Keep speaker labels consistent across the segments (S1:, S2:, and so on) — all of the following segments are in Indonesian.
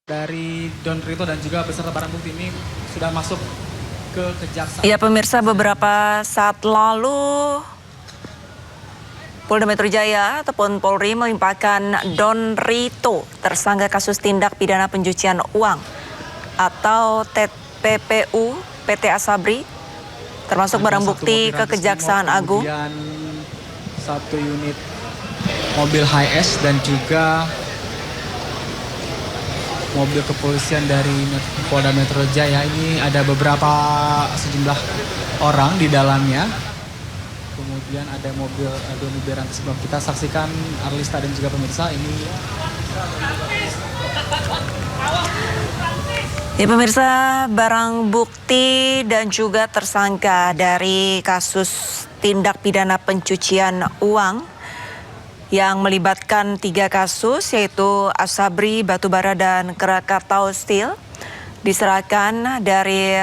S1: Dari Don Rito dan juga beserta barang bukti ini sudah masuk ke kejaksaan.
S2: Ya pemirsa, beberapa saat lalu Polda Metro Jaya ataupun Polri melimpahkan Don Rito, tersangka kasus tindak pidana pencucian uang atau TPPU PT Asabri, termasuk barang bukti ke Kejaksaan Agung.
S1: Kemudian satu unit mobil HS dan juga mobil kepolisian dari Polda Metro Jaya. Ini ada sejumlah orang di dalamnya. Kemudian ada mobil Doni Berantas sebelum kita saksikan Arlista dan juga pemirsa ini.
S2: Ya pemirsa, barang bukti dan juga tersangka dari kasus tindak pidana pencucian uang yang melibatkan 3 kasus, yaitu Asabri, Batubara, dan Krakatau Steel, diserahkan dari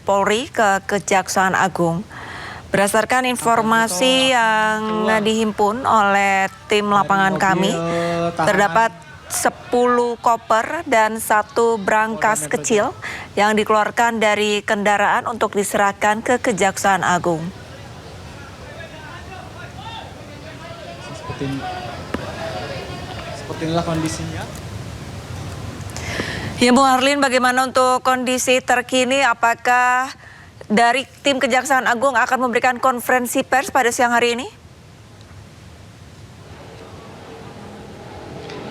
S2: Polri ke Kejaksaan Agung. Berdasarkan informasi yang dihimpun oleh tim lapangan kami, terdapat 10 koper dan 1 brankas kecil yang dikeluarkan dari kendaraan untuk diserahkan ke Kejaksaan Agung.
S1: Seperti inilah kondisinya.
S2: Ya Bu Arlin, bagaimana untuk kondisi terkini? Apakah dari tim Kejaksaan Agung akan memberikan konferensi pers pada siang hari ini?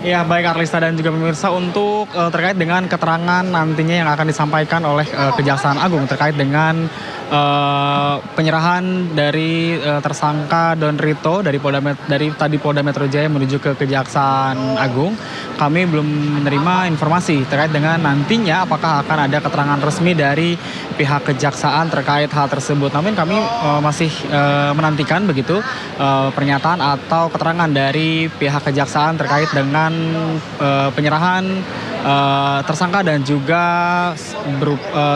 S1: Ya, baik Arlista dan juga pemirsa, untuk terkait dengan keterangan nantinya yang akan disampaikan oleh Kejaksaan Agung terkait dengan penyerahan dari tersangka Don Rito dari Polda Metro Jaya menuju ke Kejaksaan Agung, kami belum menerima informasi terkait dengan nantinya apakah akan ada keterangan resmi dari pihak kejaksaan terkait hal tersebut. Namun kami masih menantikan begitu pernyataan atau keterangan dari pihak kejaksaan terkait dengan penyerahan tersangka dan juga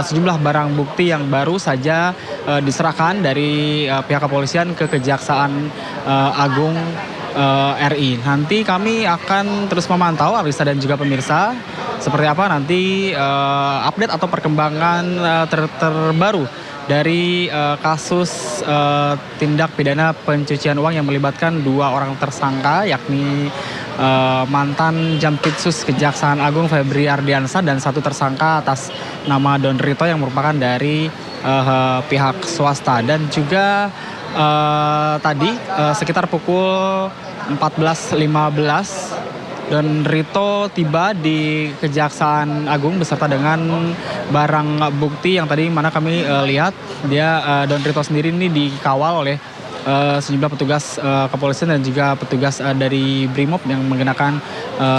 S1: sejumlah barang bukti yang baru saja diserahkan dari pihak kepolisian ke Kejaksaan Agung RI. Nanti kami akan terus memantau, Arlista dan juga pemirsa, seperti apa nanti update atau perkembangan terbaru dari kasus tindak pidana pencucian uang yang melibatkan 2 orang tersangka, yakni mantan Jampitsus Kejaksaan Agung Febri Ardiansyah dan 1 tersangka atas nama Don Rito yang merupakan dari pihak swasta. Dan juga tadi sekitar pukul 14.15 Don Rito tiba di Kejaksaan Agung beserta dengan barang bukti yang tadi mana kami lihat dia Don Rito sendiri ini dikawal oleh sejumlah petugas kepolisian dan juga petugas dari Brimob yang menggunakan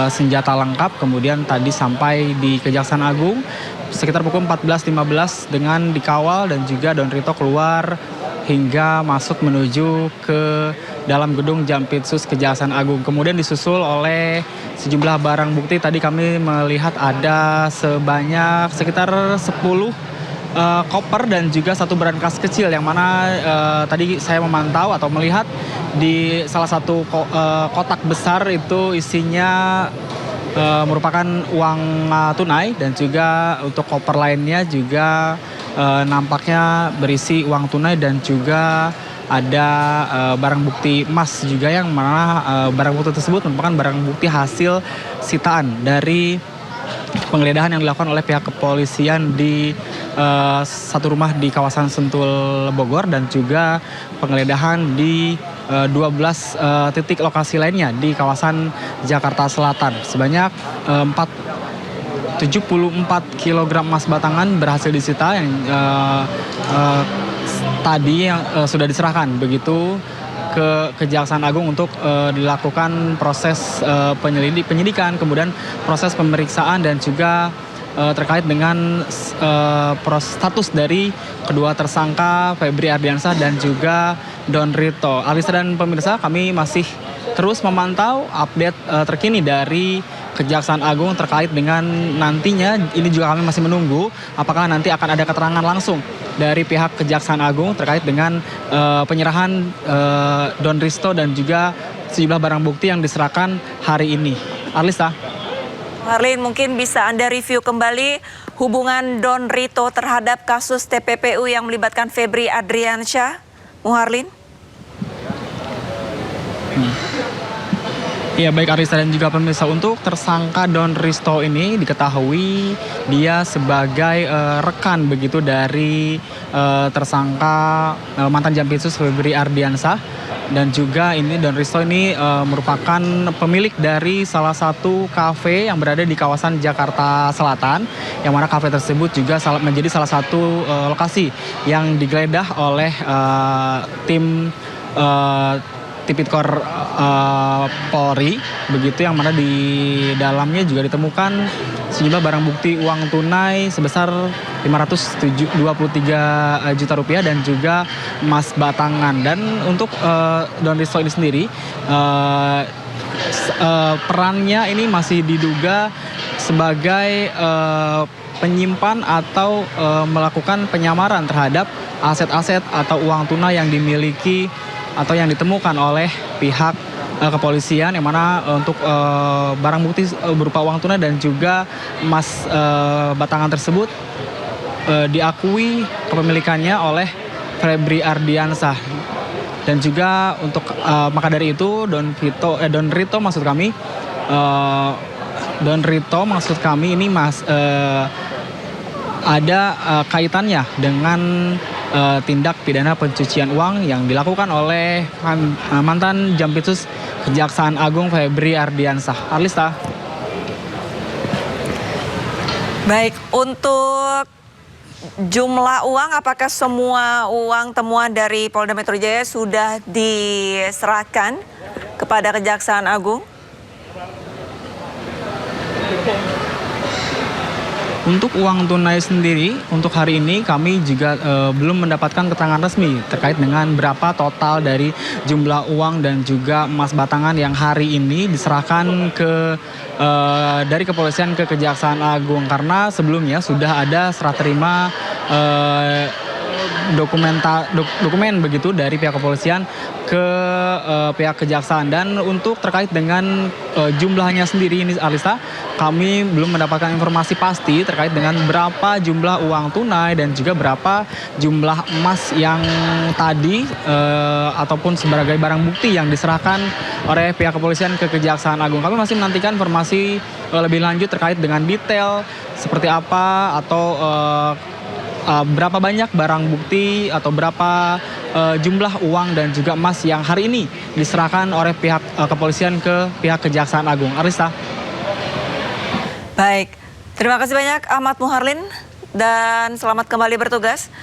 S1: senjata lengkap. Kemudian tadi sampai di Kejaksaan Agung sekitar pukul 14.15 dengan dikawal dan juga Don Rito keluar hingga masuk menuju ke dalam gedung Jampitsus Kejaksaan Agung. Kemudian disusul oleh sejumlah barang bukti. Tadi kami melihat ada sebanyak sekitar 10 koper dan juga 1 brankas kecil yang mana tadi saya memantau atau melihat di salah satu kotak besar itu isinya merupakan uang tunai, dan juga untuk koper lainnya juga nampaknya berisi uang tunai dan juga ada barang bukti emas juga yang mana barang bukti tersebut merupakan barang bukti hasil sitaan dari penggeledahan yang dilakukan oleh pihak kepolisian di satu rumah di kawasan Sentul Bogor dan juga penggeledahan di 12 titik lokasi lainnya di kawasan Jakarta Selatan. Sebanyak 74 kg emas batangan berhasil disita yang tadi yang sudah diserahkan begitu ke Kejaksaan Agung untuk dilakukan proses penyidikan, kemudian proses pemeriksaan dan juga terkait dengan status dari kedua tersangka Febri Ardiansyah dan juga Don Rito. Arlista dan pemirsa, kami masih terus memantau update terkini dari Kejaksaan Agung terkait dengan nantinya. Ini juga kami masih menunggu apakah nanti akan ada keterangan langsung dari pihak Kejaksaan Agung terkait dengan penyerahan Don Rito dan juga sejumlah barang bukti yang diserahkan hari ini. Arlista.
S2: Marlin, mungkin bisa Anda review kembali hubungan Don Rito terhadap kasus TPPU yang melibatkan Febri Adriansyah, Muharlin?
S1: Ya baik Arista dan juga pemirsa, untuk tersangka Don Risto ini diketahui dia sebagai rekan begitu dari tersangka mantan Jampitsus Febri Ardiansyah, dan juga ini Don Risto ini merupakan pemilik dari salah satu kafe yang berada di kawasan Jakarta Selatan, yang mana kafe tersebut juga menjadi salah satu lokasi yang digeledah oleh tim Tipikor Polri begitu, yang mana di dalamnya juga ditemukan sejumlah barang bukti uang tunai sebesar 523 juta rupiah dan juga emas batangan. Dan untuk Don Risto ini sendiri perannya ini masih diduga sebagai penyimpan atau melakukan penyamaran terhadap aset-aset atau uang tunai yang dimiliki atau yang ditemukan oleh pihak kepolisian, yang mana untuk barang bukti berupa uang tunai dan juga emas batangan tersebut diakui kepemilikannya oleh Febri Ardiansyah. Dan juga untuk maka dari itu Don Rito maksud kami ini ada kaitannya dengan tindak pidana pencucian uang yang dilakukan oleh mantan Jampitsus Kejaksaan Agung Febri Ardiansyah. Arlista.
S2: Baik, untuk jumlah uang, apakah semua uang temuan dari Polda Metro Jaya sudah diserahkan kepada Kejaksaan Agung?
S1: Untuk uang tunai sendiri, untuk hari ini kami juga belum mendapatkan keterangan resmi terkait dengan berapa total dari jumlah uang dan juga emas batangan yang hari ini diserahkan dari kepolisian ke Kejaksaan Agung. Karena sebelumnya sudah ada serah terima dokumen begitu dari pihak kepolisian ke pihak kejaksaan. Dan untuk terkait dengan jumlahnya sendiri ini Arlista, kami belum mendapatkan informasi pasti terkait dengan berapa jumlah uang tunai dan juga berapa jumlah emas yang tadi ataupun sebagai barang bukti yang diserahkan oleh pihak kepolisian ke Kejaksaan Agung. Kami masih menantikan informasi lebih lanjut terkait dengan detail seperti apa atau berapa banyak barang bukti atau berapa jumlah uang dan juga emas yang hari ini diserahkan oleh pihak kepolisian ke pihak Kejaksaan Agung. Arlista.
S2: Baik, terima kasih banyak Ahmad Muharlin dan selamat kembali bertugas.